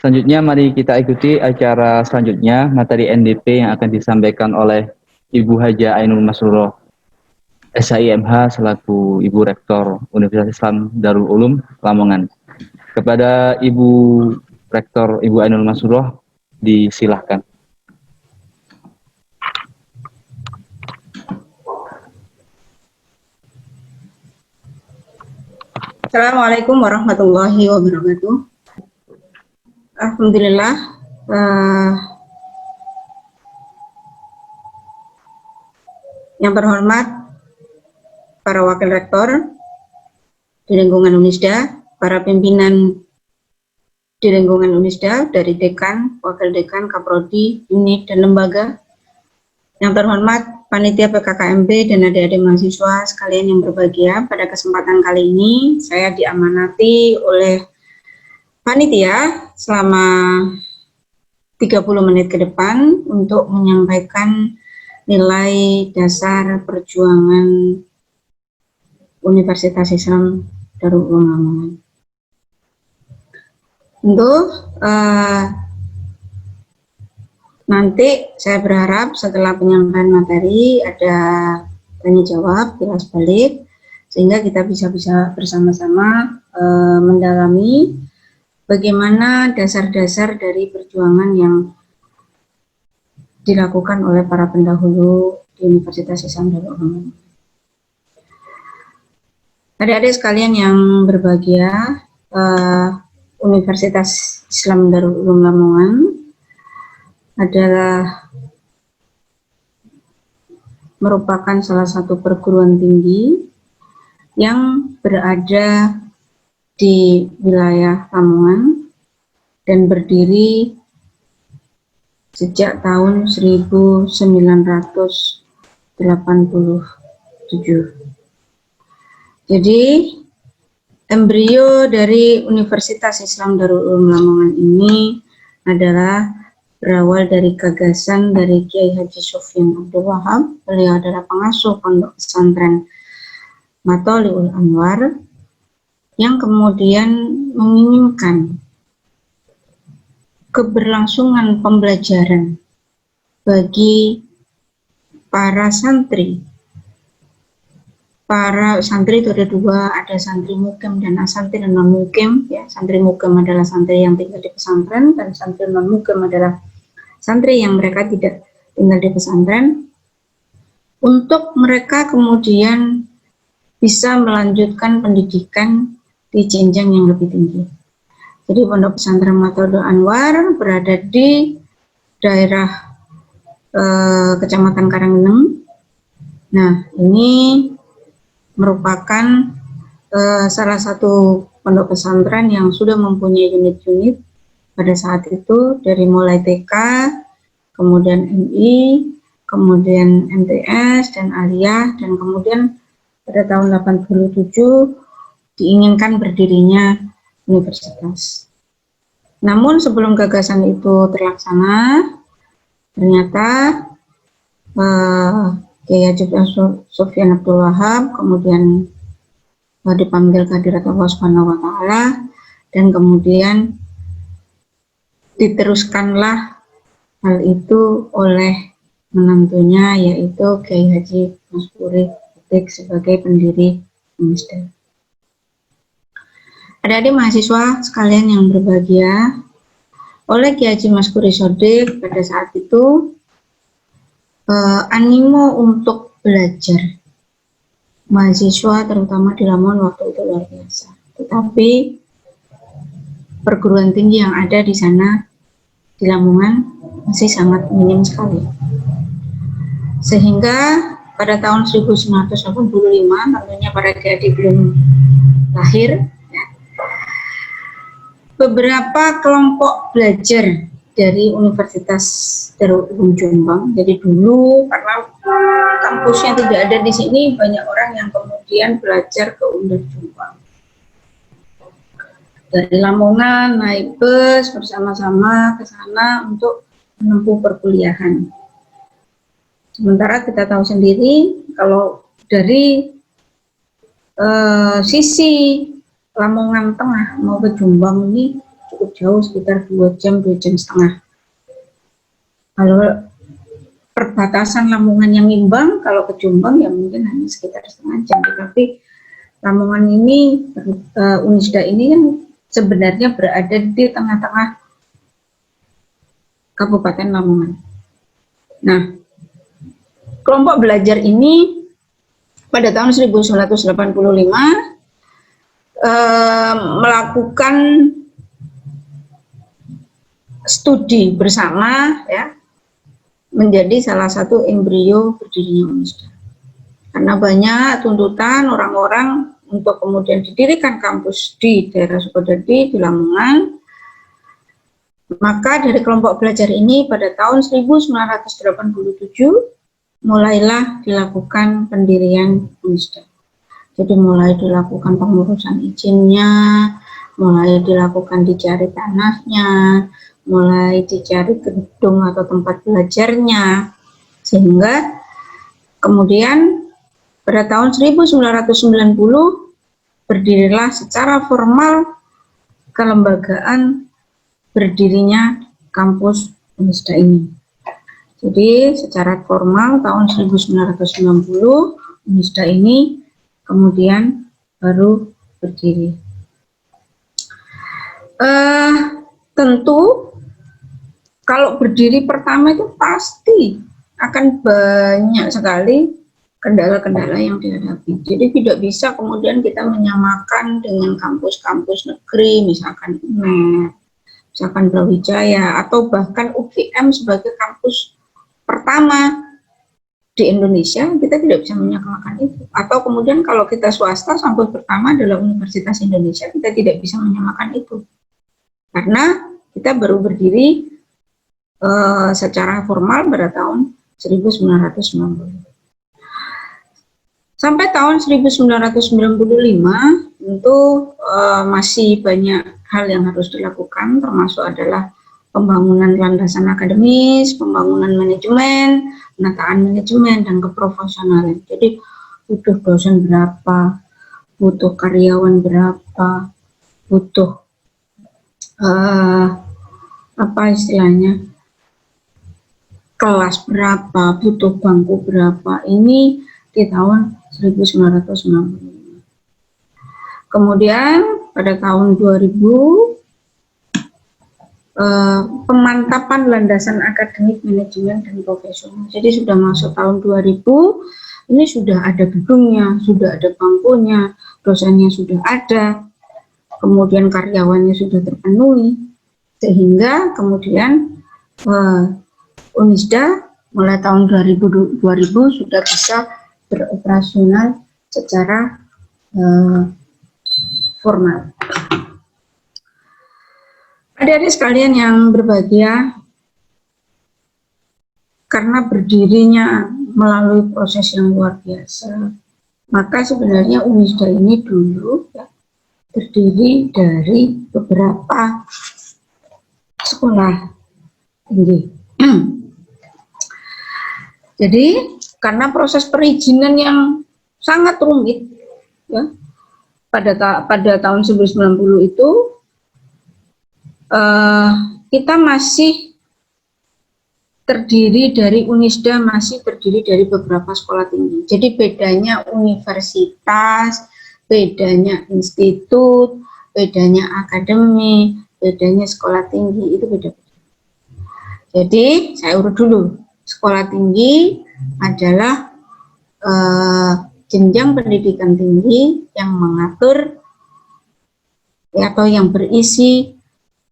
Selanjutnya mari kita ikuti acara selanjutnya, materi NDP yang akan disampaikan oleh Ibu Haja Ainul Masruroh SIMH selaku Ibu Rektor Universitas Islam Darul Ulum Lamongan. Kepada Ibu Rektor Ibu Ainul Masruroh disilahkan. Assalamualaikum warahmatullahi wabarakatuh. Alhamdulillah, yang terhormat para wakil rektor di lingkungan Unisda, para pimpinan di lingkungan Unisda dari dekan, wakil dekan, kaprodi, unit, dan lembaga. Yang terhormat panitia PKKMB dan adik-adik mahasiswa sekalian yang berbahagia, pada kesempatan kali ini saya diamanati oleh panitia selama 30 menit ke depan untuk menyampaikan nilai dasar perjuangan Universitas Islam Darul Ulum Lamongan. Untuk nanti saya berharap setelah penyampaian materi ada tanya jawab, kilas balik, sehingga kita bisa bersama-sama mendalami bagaimana dasar-dasar dari perjuangan yang dilakukan oleh para pendahulu di Universitas Islam Darul Ulum. Adik-adik sekalian yang berbahagia, Universitas Islam Darul Ulum Lamongan adalah merupakan salah satu perguruan tinggi yang berada di wilayah Lamongan dan berdiri sejak tahun 1987. Jadi embrio dari Universitas Islam Darul Ulum Lamongan ini adalah berawal dari gagasan dari Kiai Haji Sofyan Abdul Wahab. Beliau adalah pengasuh pondok pesantren Matholiul Anwar yang kemudian menginginkan keberlangsungan pembelajaran bagi para santri. Para santri itu ada dua, ada santri mukim dan asantri non mukim. Ya, santri mukim adalah santri yang tinggal di pesantren, dan santri non mukim adalah santri yang mereka tidak tinggal di pesantren, untuk mereka kemudian bisa melanjutkan pendidikan di jenjang yang lebih tinggi. Jadi pondok pesantren Matholiul Anwar berada di daerah Kecamatan Karanggeneng. Nah, ini merupakan salah satu pondok pesantren yang sudah mempunyai unit-unit pada saat itu, dari mulai TK, kemudian MI, kemudian MTS dan Aliyah, dan kemudian pada tahun 87 diinginkan berdirinya universitas. Namun sebelum gagasan itu terlaksana, ternyata Kiai Haji Sofyan Abdul Wahab kemudian dipanggil kehadirat Allah Subhanahu wa Ta'ala, dan kemudian diteruskanlah hal itu oleh menantunya, yaitu Kiai Haji Maskuri Sodik sebagai pendiri Unisda. Adik-adik mahasiswa sekalian yang berbahagia, oleh Kiai Haji Maskuri Sodik pada saat itu animo untuk belajar mahasiswa terutama di Lamongan waktu itu luar biasa. Tetapi perguruan tinggi yang ada di sana di Lamongan masih sangat minim sekali. Sehingga pada tahun 1985, tentunya para adik belum lahir, ya, beberapa kelompok belajar dari Universitas Darul Ulum Jombang. Jadi dulu karena kampusnya tidak ada di sini, banyak orang yang kemudian belajar ke Undip Jombang. Dari Lamongan naik bus bersama-sama ke sana untuk menempuh perkuliahan. Sementara kita tahu sendiri kalau dari sisi Lamongan Tengah mau ke Jombang ini cukup cukup jauh, sekitar 2 jam, 2,5 jam. Kalau perbatasan Lamongan yang Imbang, kalau ke Jombang ya mungkin hanya sekitar setengah jam. Tetapi Lamongan ini, Unisda ini kan sebenarnya berada di tengah-tengah Kabupaten Lamongan. Nah, kelompok belajar ini pada tahun 1985 melakukan studi bersama, ya, menjadi salah satu embrio berdirinya Unisda. Karena banyak tuntutan orang-orang untuk kemudian didirikan kampus di daerah Sukodadi, di Lamongan, maka dari kelompok belajar ini pada tahun 1987 mulailah dilakukan pendirian Unisda. Jadi mulai dilakukan pengurusan izinnya, mulai dilakukan dicari tanahnya, mulai dicari gedung atau tempat belajarnya, sehingga kemudian pada tahun 1990 berdirilah secara formal kelembagaan berdirinya kampus Unisda ini. Jadi secara formal tahun 1990 Unisda ini kemudian baru berdiri. Tentu kalau berdiri pertama itu pasti akan banyak sekali kendala-kendala yang dihadapi. Jadi tidak bisa kemudian kita menyamakan dengan kampus-kampus negeri, misalkan UNER, misalkan Brawijaya, atau bahkan UGM sebagai kampus pertama di Indonesia, kita tidak bisa menyamakan itu. Atau kemudian kalau kita swasta, kampus pertama adalah Universitas Indonesia, kita tidak bisa menyamakan itu. Karena kita baru berdiri secara formal pada tahun 1990. Sampai tahun 1995 tentu masih banyak hal yang harus dilakukan, termasuk adalah pembangunan landasan akademis, pembangunan manajemen, penataan manajemen, dan keprofesionalan. Jadi butuh dosen berapa, butuh karyawan berapa, butuh apa istilahnya, kelas berapa, butuh bangku berapa. Ini di tahun 1995. Kemudian pada tahun 2000 pemantapan landasan akademik, manajemen, dan profesional. Jadi sudah masuk tahun 2000, ini sudah ada gedungnya, sudah ada bangkunya, dosennya sudah ada, kemudian karyawannya sudah terpenuhi, sehingga kemudian Unisda mulai tahun 2000 sudah bisa beroperasional secara formal. Adik-adik sekalian yang berbahagia, karena berdirinya melalui proses yang luar biasa, maka sebenarnya Unisda ini dulu ya, terdiri dari beberapa sekolah tinggi. Jadi karena proses perizinan yang sangat rumit, ya, pada tahun 1990 itu kita masih terdiri dari Unisda, masih terdiri dari beberapa sekolah tinggi. Jadi bedanya universitas, bedanya institut, bedanya akademi, bedanya sekolah tinggi, itu beda-beda. Jadi saya urut dulu. Sekolah tinggi adalah jenjang pendidikan tinggi yang mengatur atau yang berisi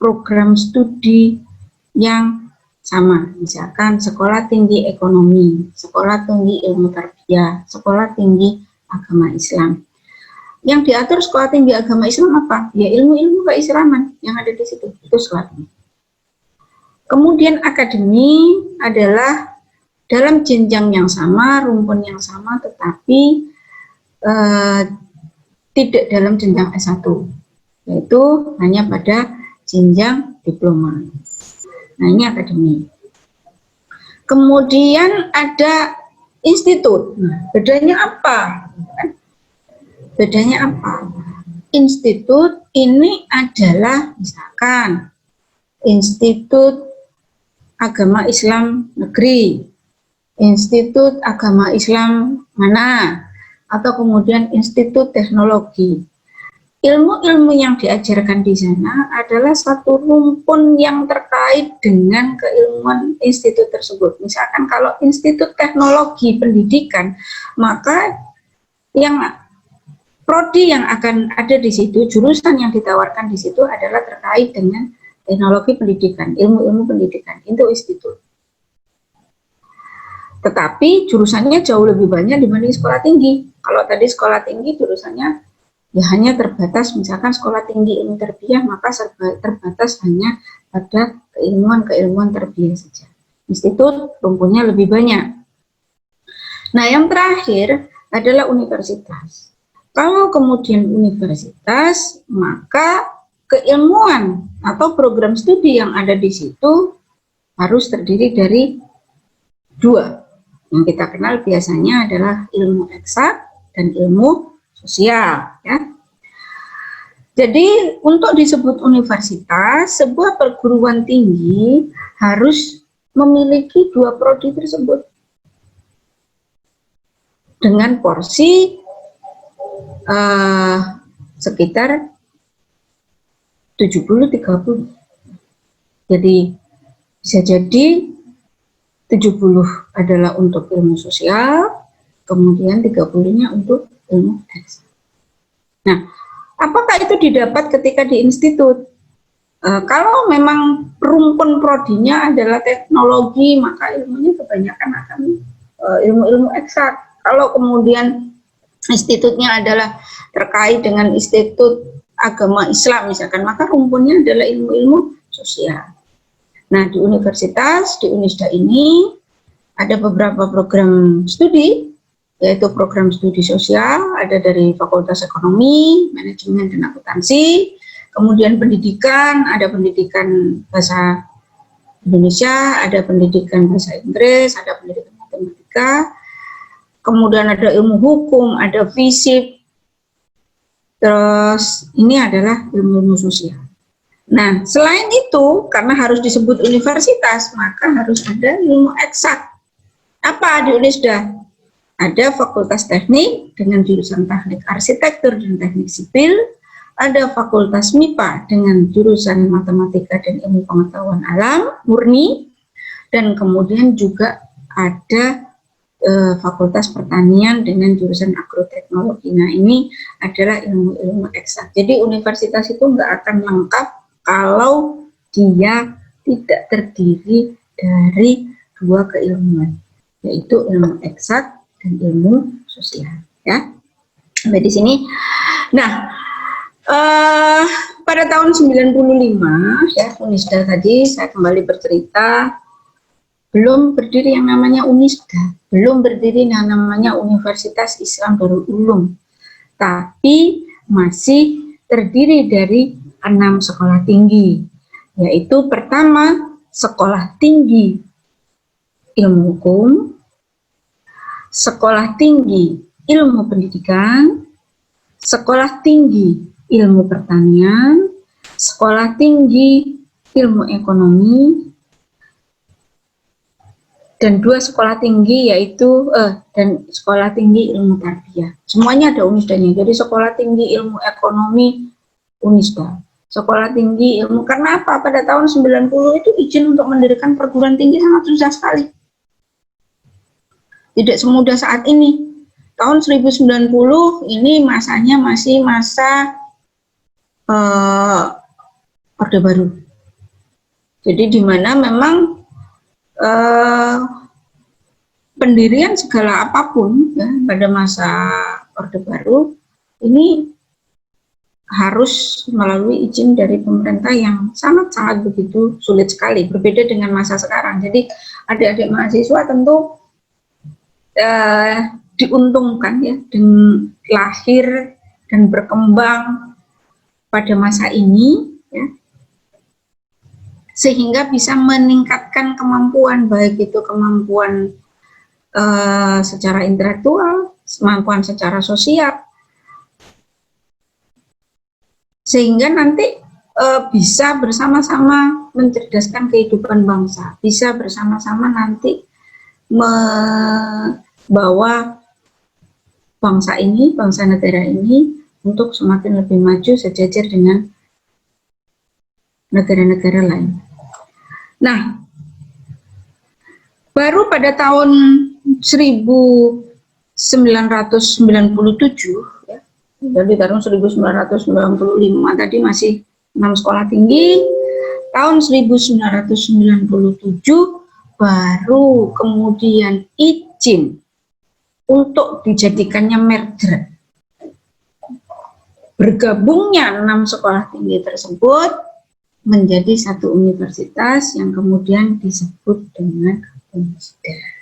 program studi yang sama, misalkan sekolah tinggi ekonomi, sekolah tinggi ilmu tarbiyah, sekolah tinggi agama Islam. Yang diatur sekolah tinggi agama Islam apa? Ya ilmu-ilmu keislaman yang ada di situ, itu sekolah tinggi. Kemudian akademi adalah dalam jenjang yang sama, rumpun yang sama, tetapi tidak dalam jenjang S1, yaitu hanya pada jenjang diploma. Nah, ini akademi. Kemudian ada institut. Nah, bedanya apa? Bedanya apa? Institut ini adalah misalkan Institut Agama Islam Negeri, Institut Agama Islam mana, atau kemudian Institut Teknologi. Ilmu-ilmu yang diajarkan di sana adalah satu rumpun yang terkait dengan keilmuan institut tersebut. Misalkan kalau Institut Teknologi Pendidikan, maka yang prodi yang akan ada di situ, jurusan yang ditawarkan di situ adalah terkait dengan teknologi pendidikan, ilmu-ilmu pendidikan, itu institut. Tetapi jurusannya jauh lebih banyak dibanding sekolah tinggi. Kalau tadi sekolah tinggi jurusannya ya hanya terbatas, misalkan sekolah tinggi ilmu tarbiyah, maka terbatas hanya pada keilmuan tarbiyah saja. Institut rumpunnya lebih banyak. Nah, yang terakhir adalah universitas. Kalau kemudian universitas, maka keilmuan atau program studi yang ada di situ harus terdiri dari dua. Yang kita kenal biasanya adalah ilmu eksak dan ilmu sosial, ya. Jadi untuk disebut universitas, sebuah perguruan tinggi harus memiliki dua prodi tersebut dengan porsi sekitar 70-30. Jadi bisa jadi 70 adalah untuk ilmu sosial, kemudian 30-nya untuk ilmu eksak. Nah, apakah itu didapat ketika di institut? Kalau memang rumpun prodinya adalah teknologi, maka ilmunya kebanyakan akan ilmu-ilmu eksak. Kalau kemudian institutnya adalah terkait dengan Institut Agama Islam misalkan, maka rumpunnya adalah ilmu-ilmu sosial. Nah, di universitas, di Unisda ini ada beberapa program studi, yaitu program studi sosial, ada dari Fakultas Ekonomi, Manajemen dan Akuntansi, kemudian pendidikan, ada pendidikan bahasa Indonesia, ada pendidikan bahasa Inggris, ada pendidikan matematika, kemudian ada ilmu hukum, ada fisik, terus ini adalah ilmu sosial. Nah, selain itu, karena harus disebut universitas, maka harus ada ilmu eksak. Apa di Unisda? Ada Fakultas Teknik dengan jurusan Teknik Arsitektur dan Teknik Sipil, ada Fakultas MIPA dengan jurusan Matematika dan Ilmu Pengetahuan Alam, murni, dan kemudian juga ada Fakultas Pertanian dengan jurusan Agroteknologi. Nah, ini adalah ilmu-ilmu eksak. Jadi universitas itu nggak akan lengkap kalau dia tidak terdiri dari dua keilmuan, yaitu ilmu eksak dan ilmu sosial. Ya, sampai di sini. Nah, pada tahun 95 ya, Unisda tadi saya kembali bercerita, belum berdiri yang namanya Unisda, belum berdiri yang namanya Universitas Islam Darul Ulum, tapi masih terdiri dari 6 sekolah tinggi, yaitu pertama Sekolah Tinggi Ilmu Hukum, Sekolah Tinggi Ilmu Pendidikan, Sekolah Tinggi Ilmu Pertanian, Sekolah Tinggi Ilmu Ekonomi, dan 2 sekolah tinggi yaitu dan Sekolah Tinggi Ilmu Tarbiyah. Semuanya ada Unisdanya. Jadi Sekolah Tinggi Ilmu Ekonomi Unisda, Sekolah Tinggi Ilmu, karena apa? Pada tahun 90 itu izin untuk mendirikan perguruan tinggi sangat susah sekali. Tidak semudah saat ini. Tahun 1090 ini masanya masih masa Orde Baru. Jadi di mana memang pendirian segala apapun ya, pada masa Orde Baru ini harus melalui izin dari pemerintah yang sangat-sangat begitu sulit sekali, berbeda dengan masa sekarang. Jadi adik-adik mahasiswa tentu diuntungkan ya dengan lahir dan berkembang pada masa ini ya, sehingga bisa meningkatkan kemampuan, baik itu kemampuan secara intelektual, kemampuan secara sosial, sehingga nanti bisa bersama-sama mencerdaskan kehidupan bangsa, bisa bersama-sama nanti membawa bangsa ini, bangsa negara ini untuk semakin lebih maju sejajar dengan negara-negara lain. Nah, baru pada tahun 1997, ya, jadi tahun 1995 tadi masih 6 sekolah tinggi, tahun 1997 baru kemudian izin untuk dijadikannya merger. Bergabungnya 6 sekolah tinggi tersebut menjadi satu universitas yang kemudian disebut dengan UNISDA.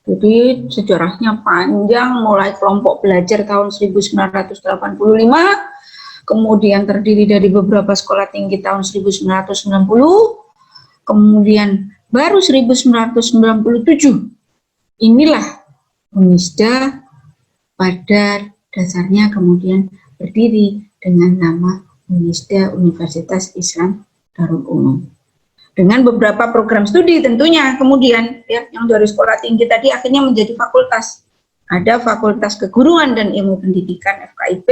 Jadi sejarahnya panjang, mulai kelompok belajar tahun 1985, kemudian terdiri dari beberapa sekolah tinggi tahun 1990, kemudian baru 1997 inilah UNISDA pada dasarnya kemudian berdiri dengan nama UNISDA, Universitas Islam Darul Ulum. Dengan beberapa program studi tentunya kemudian ya, yang dari sekolah tinggi tadi akhirnya menjadi fakultas. Ada Fakultas Keguruan dan Ilmu Pendidikan FKIP,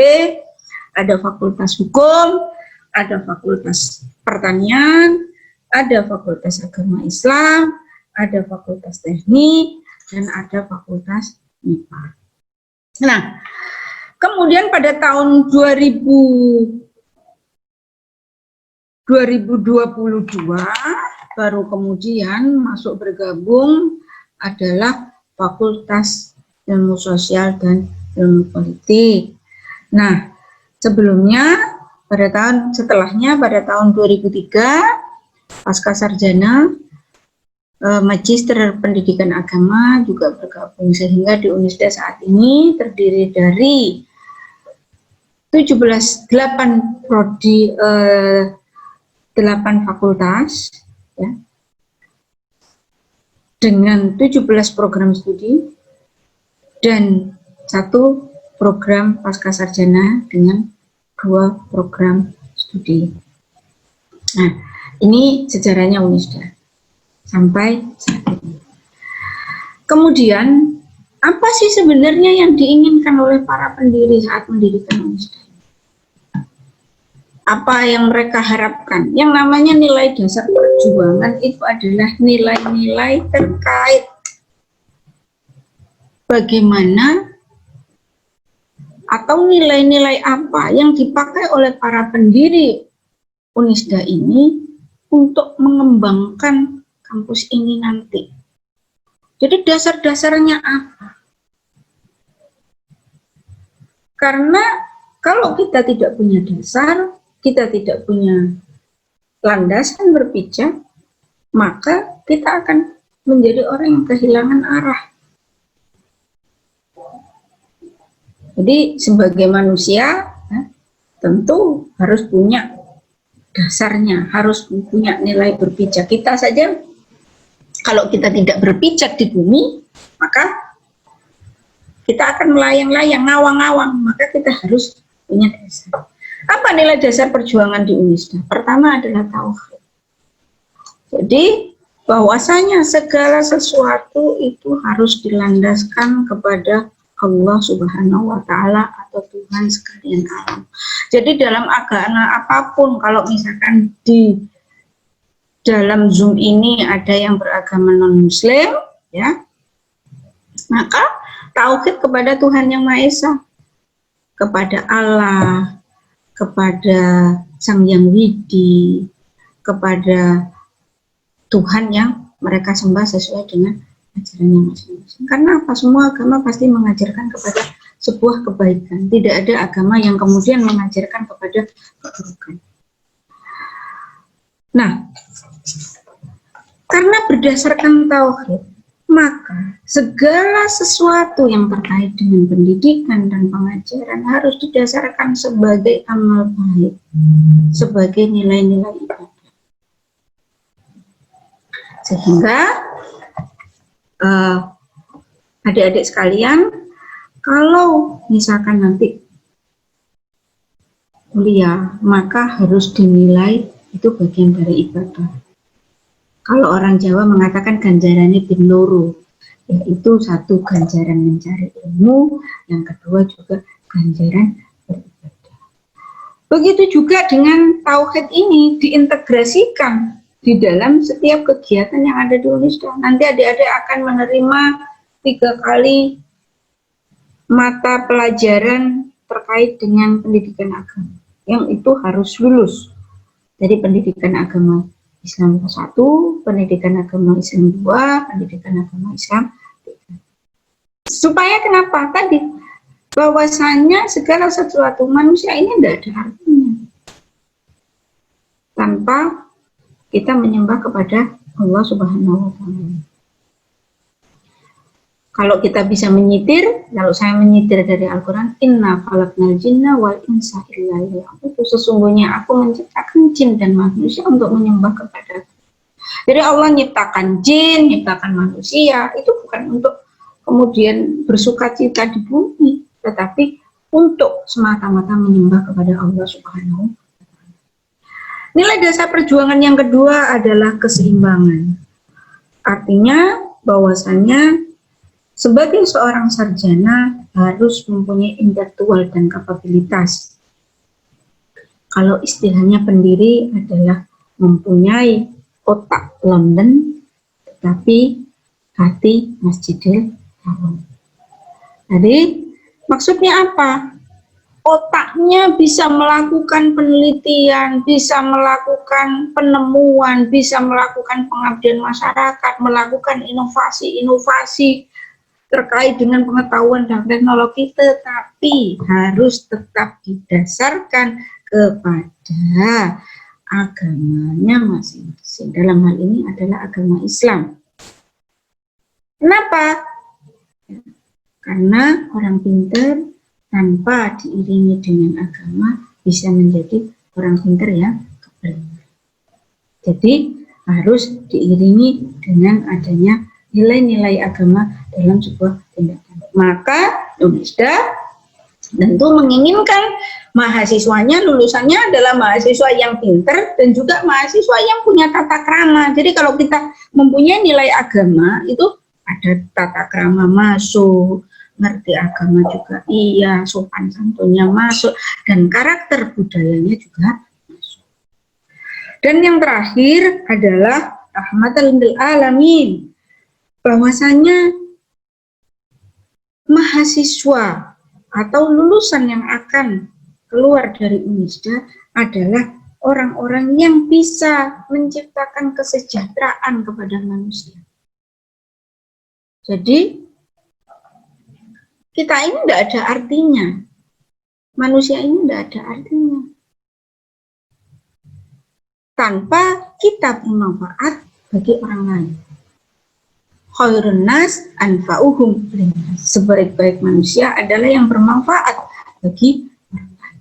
ada Fakultas Hukum, ada Fakultas Pertanian, ada Fakultas Agama Islam, ada Fakultas Teknik, dan ada Fakultas MIPA. Nah, kemudian pada tahun 2022 baru kemudian masuk bergabung adalah Fakultas Ilmu Sosial dan Ilmu Politik. Nah, sebelumnya setelahnya pada tahun 2003 pasca sarjana Magister Pendidikan Agama juga bergabung, sehingga di UNISDA saat ini terdiri dari 8 prodi, 8 fakultas ya, dengan 17 program studi dan 1 program pasca sarjana dengan 2 program studi. Nah, ini sejarahnya UNISDA sampai saat ini. Kemudian, apa sih sebenarnya yang diinginkan oleh para pendiri saat mendirikan UNISDA? Apa yang mereka harapkan? Yang namanya nilai dasar perjuangan itu adalah nilai-nilai terkait bagaimana atau nilai-nilai apa yang dipakai oleh para pendiri UNISDA ini untuk mengembangkan kampus ini nanti. Jadi dasar-dasarnya apa? Karena kalau kita tidak punya dasar, kita tidak punya landasan berpijak, maka kita akan menjadi orang yang kehilangan arah. Jadi sebagai manusia, tentu harus punya dasarnya, harus punya nilai berpijak. Kita saja, kalau kita tidak berpijak di bumi, maka kita akan melayang-layang, ngawang-ngawang, maka kita harus punya dasar. Apa nilai dasar perjuangan di UNISDA? Pertama adalah tauhid. Jadi bahwasanya segala sesuatu itu harus dilandaskan kepada Allah Subhanahu wa Ta'ala atau Tuhan sekalian alam. Jadi dalam agama apapun, kalau misalkan di dalam Zoom ini ada yang beragama non-Muslim, ya, maka tauhid kepada Tuhan Yang Maha Esa, kepada Allah, kepada Sang Yang Widi, kepada Tuhan yang mereka sembah sesuai dengan ajarannya masing-masing. Karena apa? Semua agama pasti mengajarkan kepada sebuah kebaikan. Tidak ada agama yang kemudian mengajarkan kepada keburukan. Nah, karena berdasarkan tauhid, maka segala sesuatu yang terkait dengan pendidikan dan pengajaran harus didasarkan sebagai amal baik, sebagai nilai-nilai ibadah. Sehingga adik-adik sekalian, kalau misalkan nanti mulia, maka harus dinilai itu bagian dari ibadah. Kalau orang Jawa mengatakan ganjarannya bin loro, yaitu satu ganjaran mencari ilmu, yang kedua juga ganjaran beribadah. Begitu juga dengan tauhid ini diintegrasikan di dalam setiap kegiatan yang ada di Unisda. Nanti adik-adik akan menerima 3 kali mata pelajaran terkait dengan pendidikan agama, yang itu harus lulus dari pendidikan agama Islam 1, pendidikan agama Islam 2, pendidikan agama Islam 3. Supaya kenapa? Tadi bahwasanya segala sesuatu manusia ini tidak ada artinya tanpa kita menyembah kepada Allah Subhanahu wa Ta'ala. Kalau kita bisa menyitir, kalau saya menyitir dari Al-Quran, inna khalaqnal jinna wal insa illa liya'budun. Sesungguhnya aku menciptakan jin dan manusia untuk menyembah kepada aku. Jadi Allah nyiptakan jin, nyiptakan manusia, itu bukan untuk kemudian bersuka cita di bumi, tetapi untuk semata-mata menyembah kepada Allah Subhanahu. Nilai dasar perjuangan yang kedua adalah keseimbangan. Artinya bahwasannya sebagai seorang sarjana harus mempunyai intelektual dan kapabilitas. Kalau istilahnya pendiri adalah mempunyai otak London, tetapi hati Masjidil Haram. Jadi maksudnya apa? Otaknya bisa melakukan penelitian, bisa melakukan penemuan, bisa melakukan pengabdian masyarakat, melakukan inovasi-inovasi terkait dengan pengetahuan dan teknologi, tetapi harus tetap didasarkan kepada agamanya masing-masing. Dalam hal ini adalah agama Islam. Kenapa? Karena orang pintar tanpa diiringi dengan agama bisa menjadi orang pintar yang kebenar. Jadi harus diiringi dengan adanya nilai-nilai agama dalam sebuah tindakan. Maka Unisda tentu menginginkan mahasiswanya, lulusannya adalah mahasiswa yang pintar dan juga mahasiswa yang punya tata krama. Jadi kalau kita mempunyai nilai agama, itu ada tata krama masuk, ngerti agama juga iya, sopan santunnya masuk, dan karakter budayanya juga masuk. Dan yang terakhir adalah rahmatan lil alamin, bahwasanya mahasiswa atau lulusan yang akan keluar dari Unisda adalah orang-orang yang bisa menciptakan kesejahteraan kepada manusia. Jadi kita ini tidak ada artinya, manusia ini tidak ada artinya tanpa kita bermanfaat bagi orang lain. Khairun nas anfa'uhum linnas. Sebaik-baik manusia adalah yang bermanfaat bagi orang lain.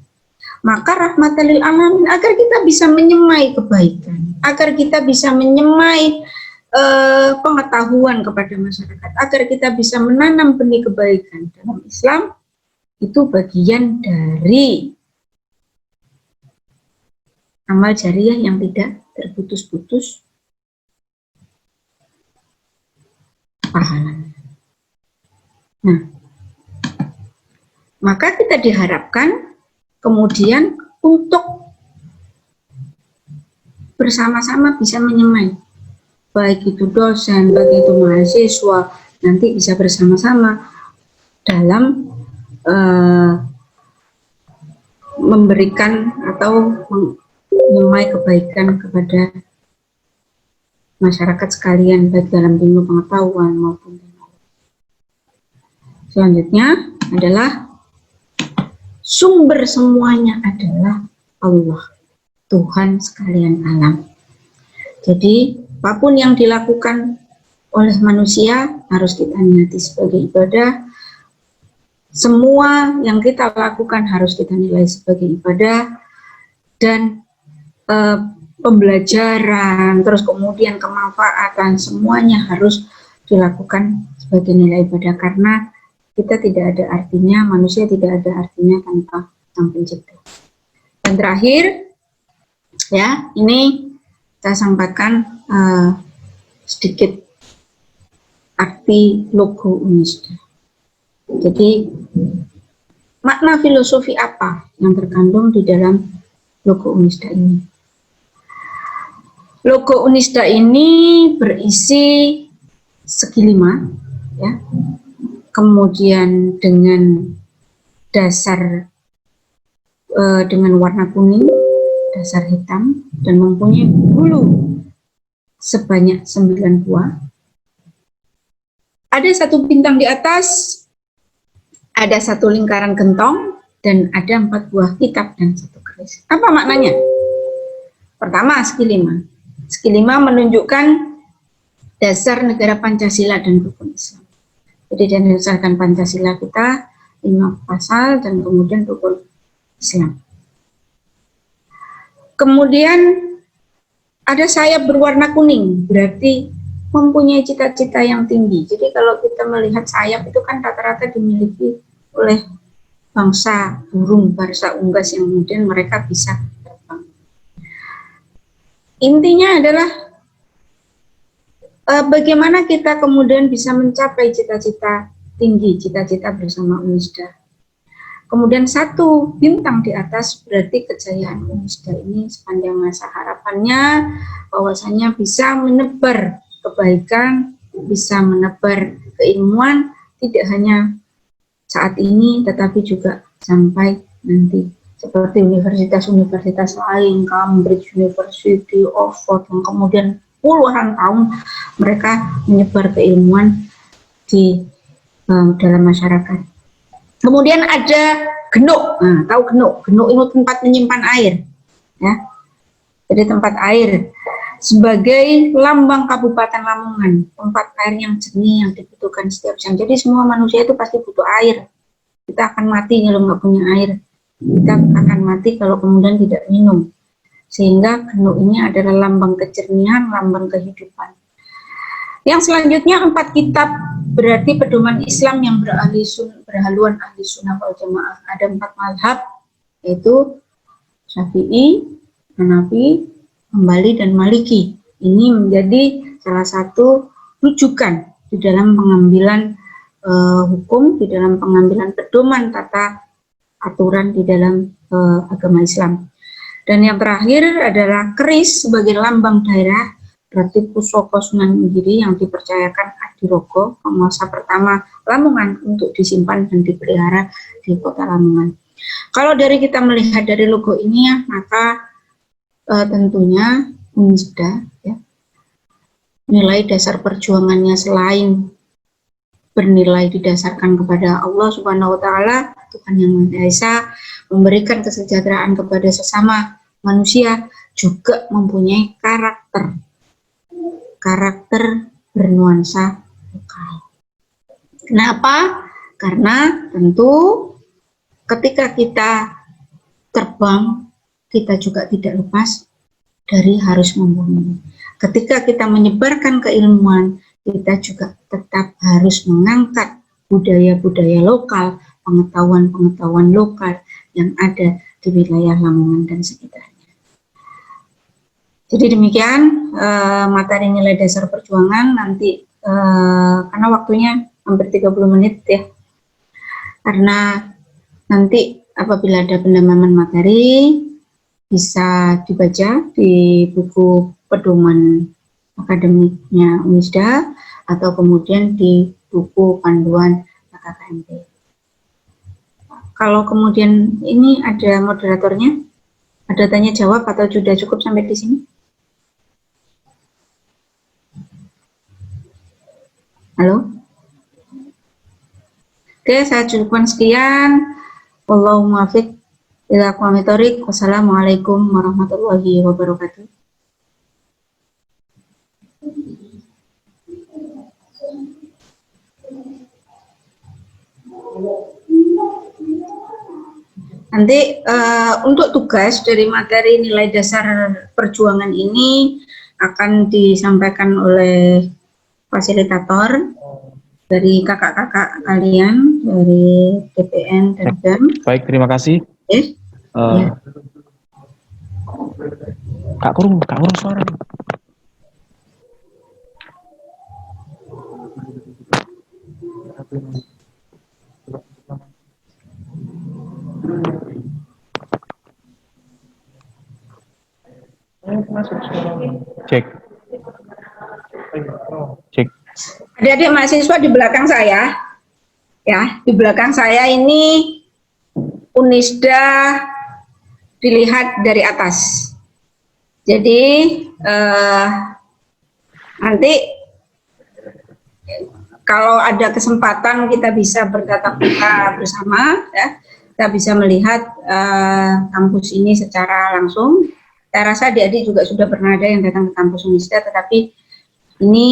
Maka rahmatan lil alamin, agar kita bisa menyemai kebaikan, agar kita bisa menyemai pengetahuan kepada masyarakat, agar kita bisa menanam benih kebaikan dalam Islam, itu bagian dari amal jariah yang tidak terputus-putus pahalanya. Nah, maka kita diharapkan kemudian untuk bersama-sama bisa menyemai, baik itu dosen, baik itu mahasiswa, nanti bisa bersama-sama dalam memberikan atau menyemai kebaikan kepada masyarakat sekalian, baik dalam ilmu pengetahuan maupun teknologi. Selanjutnya adalah sumber semuanya adalah Allah, Tuhan sekalian alam. Jadi apapun yang dilakukan oleh manusia harus kita niati sebagai ibadah. Semua yang kita lakukan harus kita nilai sebagai ibadah, dan pembelajaran, terus kemudian kemanfaatan, semuanya harus dilakukan sebagai nilai ibadah, karena kita tidak ada artinya, manusia tidak ada artinya tanpa Sang Pencipta. Dan terakhir, ya, ini saya sampaikan sedikit arti logo UNISDA. Jadi, makna filosofi apa yang terkandung di dalam logo UNISDA ini? Logo UNISDA ini berisi segi 5, ya. Kemudian dengan dasar dengan warna kuning, dasar hitam, dan mempunyai bulu sebanyak 9 buah. Ada satu bintang di atas, ada satu lingkaran gentong, dan ada 4 buah kitab dan 1 keris. Apa maknanya? Pertama, segi 5. Segi 5 menunjukkan dasar negara Pancasila dan rukun Islam. Jadi berdasarkan Pancasila kita 5 pasal dan kemudian rukun Islam. Kemudian ada sayap berwarna kuning, berarti mempunyai cita-cita yang tinggi. Jadi kalau kita melihat sayap itu kan rata-rata dimiliki oleh bangsa burung, bangsa unggas yang kemudian mereka bisa terbang. Intinya adalah bagaimana kita kemudian bisa mencapai cita-cita tinggi, cita-cita bersama UNISDA. Kemudian 1 bintang di atas berarti kejayaan UNISDA ini sepanjang masa, harapannya bahwasanya bisa menebar kebaikan, bisa menebar keilmuan, tidak hanya saat ini tetapi juga sampai nanti. Seperti universitas-universitas lain, Cambridge University, Oxford, yang kemudian puluhan tahun mereka menyebar keilmuan di dalam masyarakat. Kemudian ada genuk. Nah, tahu genuk? Genuk itu tempat menyimpan air, ya. Jadi tempat air sebagai lambang Kabupaten Lamongan, tempat air yang jernih yang dibutuhkan setiap jam. Jadi semua manusia itu pasti butuh air. Kita akan mati kalau nggak punya air. Kita akan mati kalau kemudian tidak minum. Sehingga genuk ini adalah lambang kejernihan, lambang kehidupan. Yang selanjutnya 4 kitab berarti pedoman Islam yang berhaluan ahli sunnah wal jamaah. Ada 4 mazhab, yaitu Syafi'i, Hanafi, Hambali, dan Maliki. Ini menjadi salah satu rujukan di dalam pengambilan hukum, di dalam pengambilan pedoman tata aturan di dalam agama Islam. Dan yang terakhir adalah keris sebagai lambang daerah, berarti Pusaka Sunan Giri yang dipercayakan Adirogo, penguasa pertama Lamongan, untuk disimpan dan dipelihara di kota Lamongan. Kalau dari kita melihat dari logo ini, ya, maka tentunya UNISDA, ya, nilai dasar perjuangannya selain bernilai didasarkan kepada Allah Subhanahu wa Ta'ala, Tuhan yang Maha Esa, memberikan kesejahteraan kepada sesama manusia, juga mempunyai karakter bernuansa lokal. Kenapa? Karena tentu ketika kita terbang, kita juga tidak lepas dari harus membumi. Ketika kita menyebarkan keilmuan, kita juga tetap harus mengangkat budaya-budaya lokal, pengetahuan-pengetahuan lokal yang ada di wilayah Lamongan dan sekitarnya. Jadi demikian materi nilai dasar perjuangan. Nanti karena waktunya hampir 30 menit, ya, karena nanti apabila ada pendalaman materi bisa dibaca di buku pedoman akademiknya UNISDA atau kemudian di buku panduan KKMP. Kalau kemudian ini ada moderatornya, ada tanya jawab atau sudah cukup sampai di sini? Halo? Oke, saya cukupkan sekian. Wallahu muwaffiq ila aqwamit thoriq. Wassalamualaikum warahmatullahi wabarakatuh. Nanti untuk tugas dari materi nilai dasar perjuangan ini akan disampaikan oleh fasilitator dari kakak-kakak kalian dari DPN dan BEM. Baik, terima kasih. Ya. Kak kurung suara. Cek. Cek. Adik-adik mahasiswa di belakang saya, ya, di belakang saya ini Unisda dilihat dari atas. Jadi nanti kalau ada kesempatan kita bisa bertatap muka bersama, ya, kita bisa melihat kampus ini secara langsung. Saya rasa adik-adik juga sudah pernah ada yang datang ke kampus Unisda, tetapi ini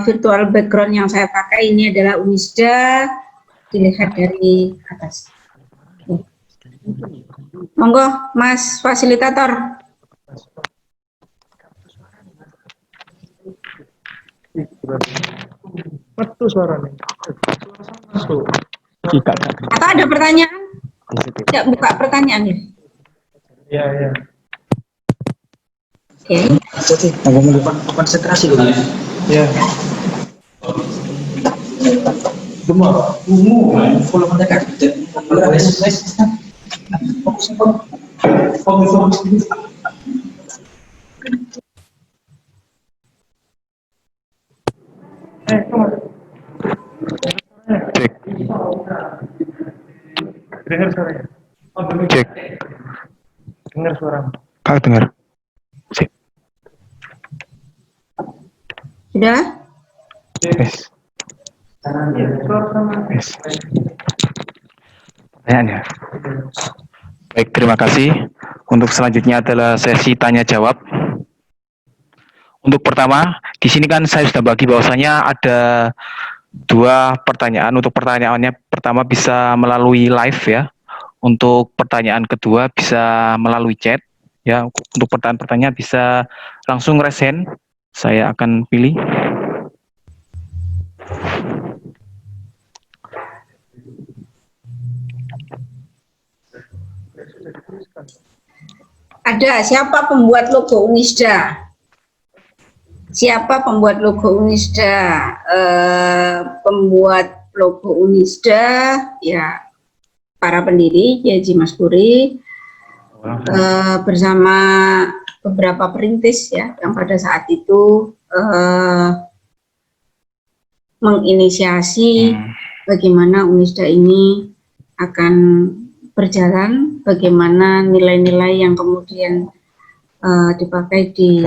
virtual background yang saya pakai ini adalah Unisda dilihat dari atas. Monggo, Mas Fasilitator. Betul suaranya. Masuk. Atau ada pertanyaan? Tidak buka pertanyaan ya? Iya, iya. Oke. Jadi, ngomong konsentrasi dulu. Iya. Demam, volume mendekat. Fokus. Cek. Dengar suaranya. Cek. Dengar suara. Kak dengar. Cek. Sudah? Yes. Yes. Pertanyaannya. Baik, terima kasih. Untuk selanjutnya adalah sesi tanya jawab. Untuk pertama, di sini kan saya sudah bagi bahwasanya ada 2 pertanyaan. Untuk pertanyaannya pertama bisa melalui live ya. Untuk pertanyaan kedua bisa melalui chat ya. Untuk pertanyaan-pertanyaan bisa langsung raise hand. Saya akan pilih. Ada. Siapa pembuat logo Unisda? Siapa pembuat logo Unisda? Pembuat logo Unisda, ya, para pendiri, Haji Mas Puri, bersama beberapa perintis ya, yang pada saat itu menginisiasi bagaimana Unisda ini akan berjalan, bagaimana nilai-nilai yang kemudian dipakai di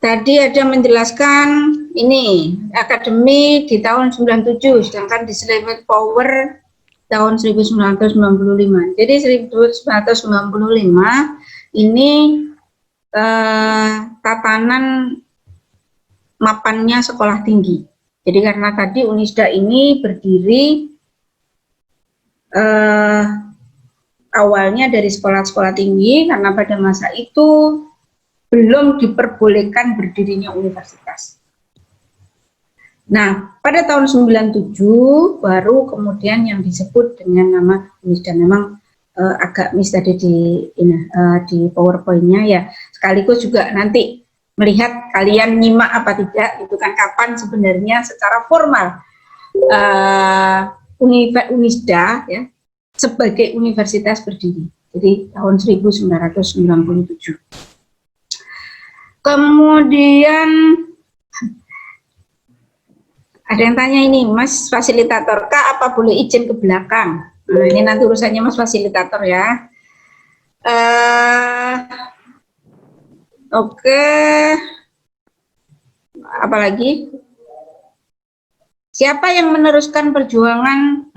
tadi ada menjelaskan ini akademi di tahun 97, sedangkan di Slavery Power tahun 1995. Jadi 1995 ini tatanan mapannya sekolah tinggi. Jadi karena tadi Unisda ini berdiri awalnya dari sekolah-sekolah tinggi, karena pada masa itu belum diperbolehkan berdirinya universitas. Nah, pada tahun 97 baru kemudian yang disebut dengan nama Unisda. Memang agak miss tadi di PowerPoint-nya ya. Sekaligus juga nanti melihat kalian nyimak apa tidak, itu kan kapan sebenarnya secara formal Unisda ya sebagai universitas berdiri. Jadi tahun 1997. Kemudian ada yang tanya ini, Mas Fasilitator, Kak, apa boleh izin ke belakang? Nah, ini nanti urusannya Mas Fasilitator ya. Oke. Apalagi? Siapa yang meneruskan perjuangan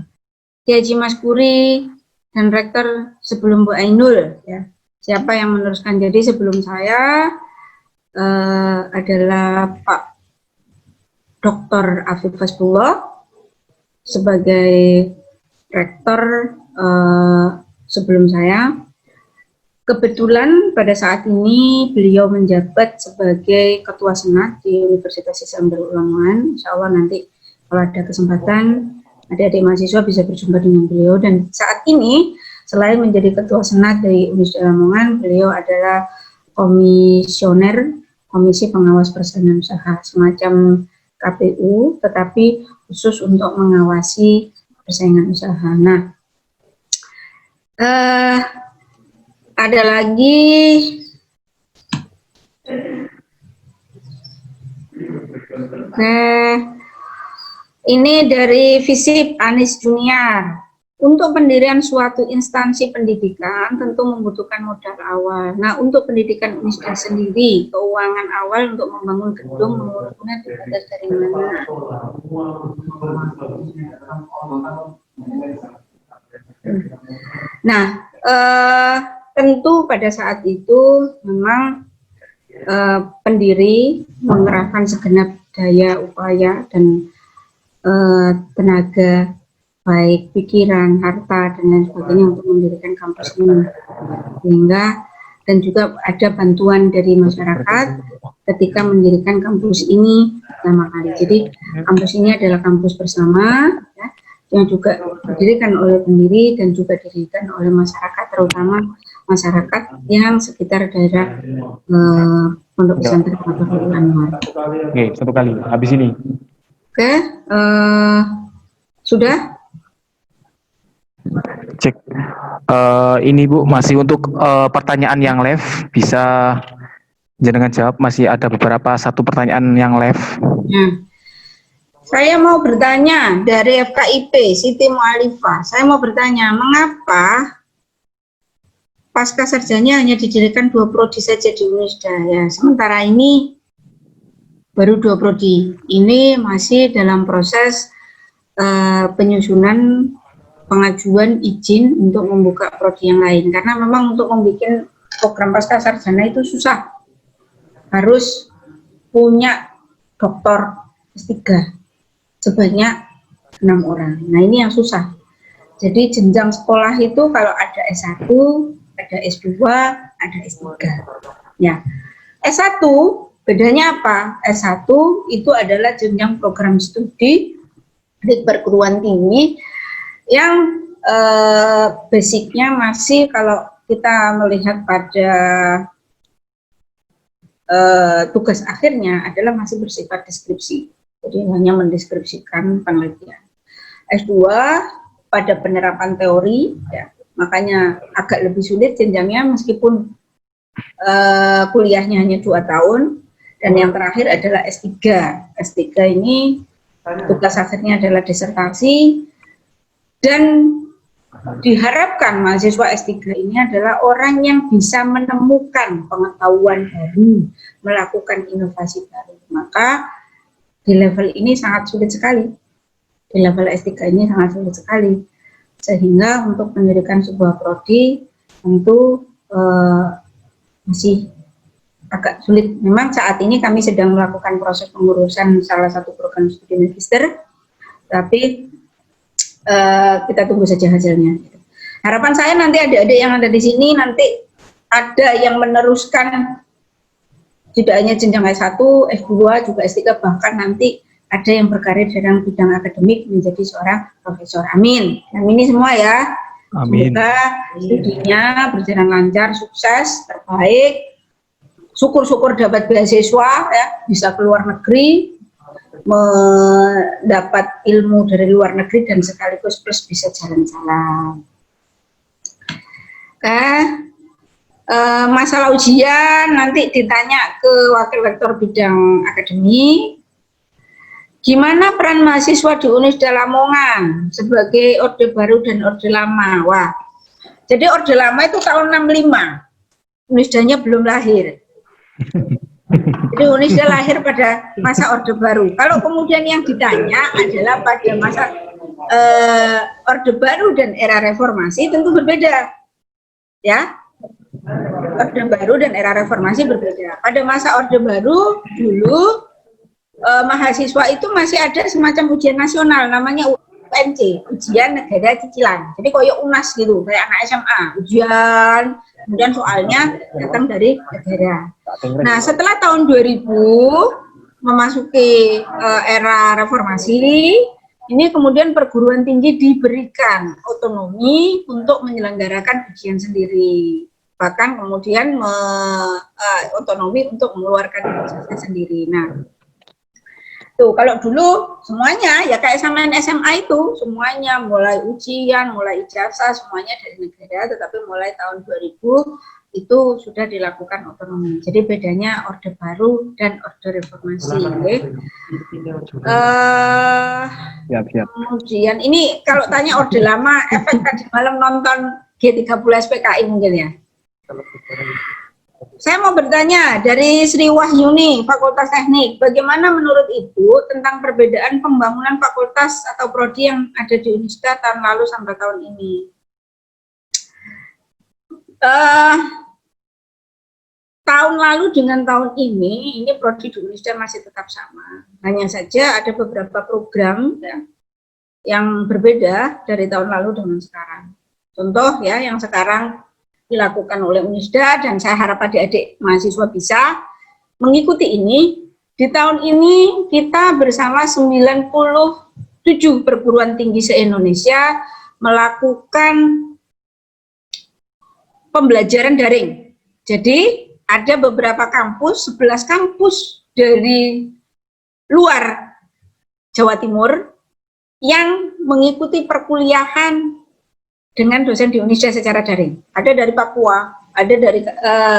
Haji Mas Puri dan Rektor sebelum Bu Ainul? Ya. Siapa yang meneruskan? Jadi sebelum saya adalah Pak Dr. Afif Hasbullah sebagai rektor sebelum saya. Kebetulan pada saat ini beliau menjabat sebagai Ketua Senat di Universitas Islam Darul Ulama. Insya Allah nanti Kalau ada kesempatan, adik-adik mahasiswa bisa berjumpa dengan beliau. Dan saat ini, selain menjadi Ketua Senat dari Universitas Lamongan, beliau adalah komisioner Komisi Pengawas Persaingan Usaha, semacam KPU, tetapi khusus untuk mengawasi persaingan usaha. Nah, ada lagi ini dari Visip Anis Junior. Untuk pendirian suatu instansi pendidikan tentu membutuhkan modal awal. Nah, untuk pendidikan Unisda sendiri, keuangan awal untuk membangun gedung menurutnya dibatas dari mana? Nah, tentu pada saat itu memang pendiri mengerahkan segenap daya upaya dan tenaga, baik pikiran, harta, dan lain sebagainya untuk mendirikan kampus ini. Sehingga dan juga ada bantuan dari masyarakat ketika mendirikan kampus ini pertama kali. Jadi kampus ini adalah kampus bersama, ya, yang juga didirikan oleh pendiri dan juga didirikan oleh masyarakat, terutama masyarakat yang sekitar daerah Pondok Pesantren Matlabul Anwar. Oke, satu kali. Habis ini. Oke, sudah? Cek. Ini Bu, masih untuk pertanyaan yang live, bisa jenengan jawab. Masih ada beberapa satu pertanyaan yang live. Saya mau bertanya dari FKIP, Siti Mu'alifah. Saya mau bertanya, mengapa pasca sarjana hanya didirikan 2 prodi saja di Unisda? Ya, sementara ini baru 2 prodi. Ini masih dalam proses penyusunan pengajuan izin untuk membuka prodi yang lain, karena memang untuk membuat program pasca sarjana itu susah, harus punya doktor S3 sebanyak 6 orang. Nah, ini yang susah. Jadi jenjang sekolah itu kalau ada S1, ada S2, ada S3. Ya, S1 bedanya apa? S1 itu adalah jenjang program studi di perguruan tinggi yang basicnya masih, kalau kita melihat pada tugas akhirnya adalah masih bersifat deskripsi, jadi hanya mendeskripsikan penelitian. S2 pada penerapan teori, ya, makanya agak lebih sulit jenjangnya meskipun kuliahnya hanya 2 tahun, dan yang terakhir adalah S3. S3 ini tugas akhirnya adalah disertasi. Dan diharapkan mahasiswa S3 ini adalah orang yang bisa menemukan pengetahuan baru, melakukan inovasi baru. Maka di level ini sangat sulit sekali. Di level S3 ini sangat sulit sekali. Sehingga untuk mendirikan sebuah prodi tentu masih agak sulit. Memang saat ini kami sedang melakukan proses pengurusan salah satu program studi magister, tapi kita tunggu saja hasilnya. Harapan saya nanti adik-adik yang ada di sini nanti ada yang meneruskan tidak hanya jenjang S1, S2, juga S3, bahkan nanti ada yang berkarir dalam bidang akademik menjadi seorang profesor. Amin. Yang ini semua ya. Amin. Semoga studinya berjalan lancar, sukses, terbaik. Syukur-syukur dapat beasiswa, ya, bisa keluar negeri, mendapat ilmu dari luar negeri, dan sekaligus plus bisa jalan-jalan. Masalah ujian nanti ditanya ke wakil rektor bidang akademi. Gimana peran mahasiswa di Unisda Lamongan sebagai orde baru dan orde lama? Wah, jadi orde lama itu tahun 65, Unisdanya belum lahir. Jadi Unisda lahir pada masa Orde Baru. Kalau kemudian yang ditanya adalah pada masa Orde Baru dan era reformasi, tentu berbeda, ya. Orde Baru dan era reformasi berbeda. Pada masa Orde Baru dulu mahasiswa itu masih ada semacam ujian nasional, namanya UNC, ujian negara cicilan. Jadi kayak UNAS gitu, kayak anak SMA, ujian. Kemudian soalnya datang dari negara. Nah, setelah tahun 2000, memasuki era reformasi, ini kemudian perguruan tinggi diberikan otonomi untuk menyelenggarakan ujian sendiri, bahkan kemudian otonomi untuk mengeluarkan ijazah sendiri. Nah, tuh kalau dulu semuanya ya kayak sama SMA itu, semuanya mulai ujian, mulai ijazah, semuanya dari negara, tetapi mulai tahun 2000 itu sudah dilakukan otonomi. Jadi bedanya Orde Baru dan Orde Reformasi. Siap. Kemudian ini kalau tanya Orde Lama, efek tadi malam nonton G30 SPKI mungkin ya. Saya mau bertanya dari Sri Wahyuni, Fakultas Teknik, bagaimana menurut Ibu tentang perbedaan pembangunan fakultas atau prodi yang ada di Unisda tahun lalu sampai tahun ini? Tahun lalu dengan tahun ini prodi di Unisda masih tetap sama. Hanya saja ada beberapa program ya, yang berbeda dari tahun lalu dengan sekarang. Contoh ya, yang sekarang dilakukan oleh Unisda dan saya harap adik-adik mahasiswa bisa mengikuti ini. Di tahun ini kita bersama 97 perguruan tinggi se-Indonesia melakukan pembelajaran daring. Jadi ada beberapa kampus, 11 kampus dari luar Jawa Timur yang mengikuti perkuliahan dengan dosen di Unisda secara daring. Ada dari Papua, ada dari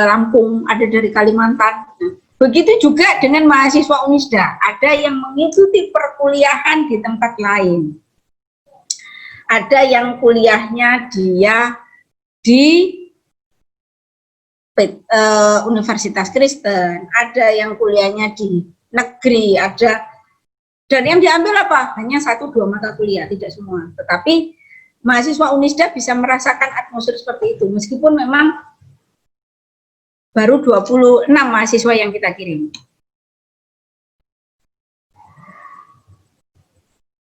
Lampung, ada dari Kalimantan. Begitu juga dengan mahasiswa Unisda, ada yang mengikuti perkuliahan di tempat lain. Ada yang kuliahnya dia di Universitas Kristen, ada yang kuliahnya di negeri, ada, dan yang diambil apa? Hanya 1-2 mata kuliah, tidak semua. Tetapi mahasiswa Unisda bisa merasakan atmosfer seperti itu, meskipun memang baru 26 mahasiswa yang kita kirim.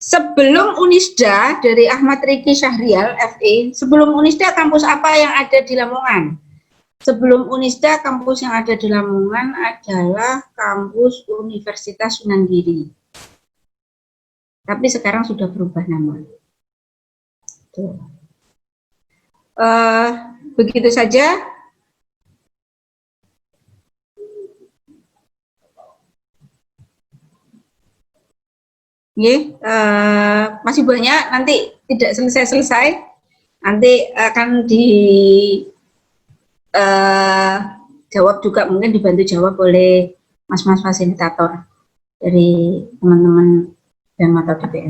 Sebelum Unisda, dari Ahmad Riki Syahrial, FE, sebelum Unisda kampus apa yang ada di Lamongan? Sebelum Unisda, kampus yang ada di Lamongan adalah kampus Universitas Sunan Giri. Tapi sekarang sudah berubah nama. Begitu saja. Masih banyak, nanti tidak selesai-selesai. Nanti akan jawab juga, mungkin dibantu jawab oleh mas-mas fasilitator dari teman-teman dan mata DPR.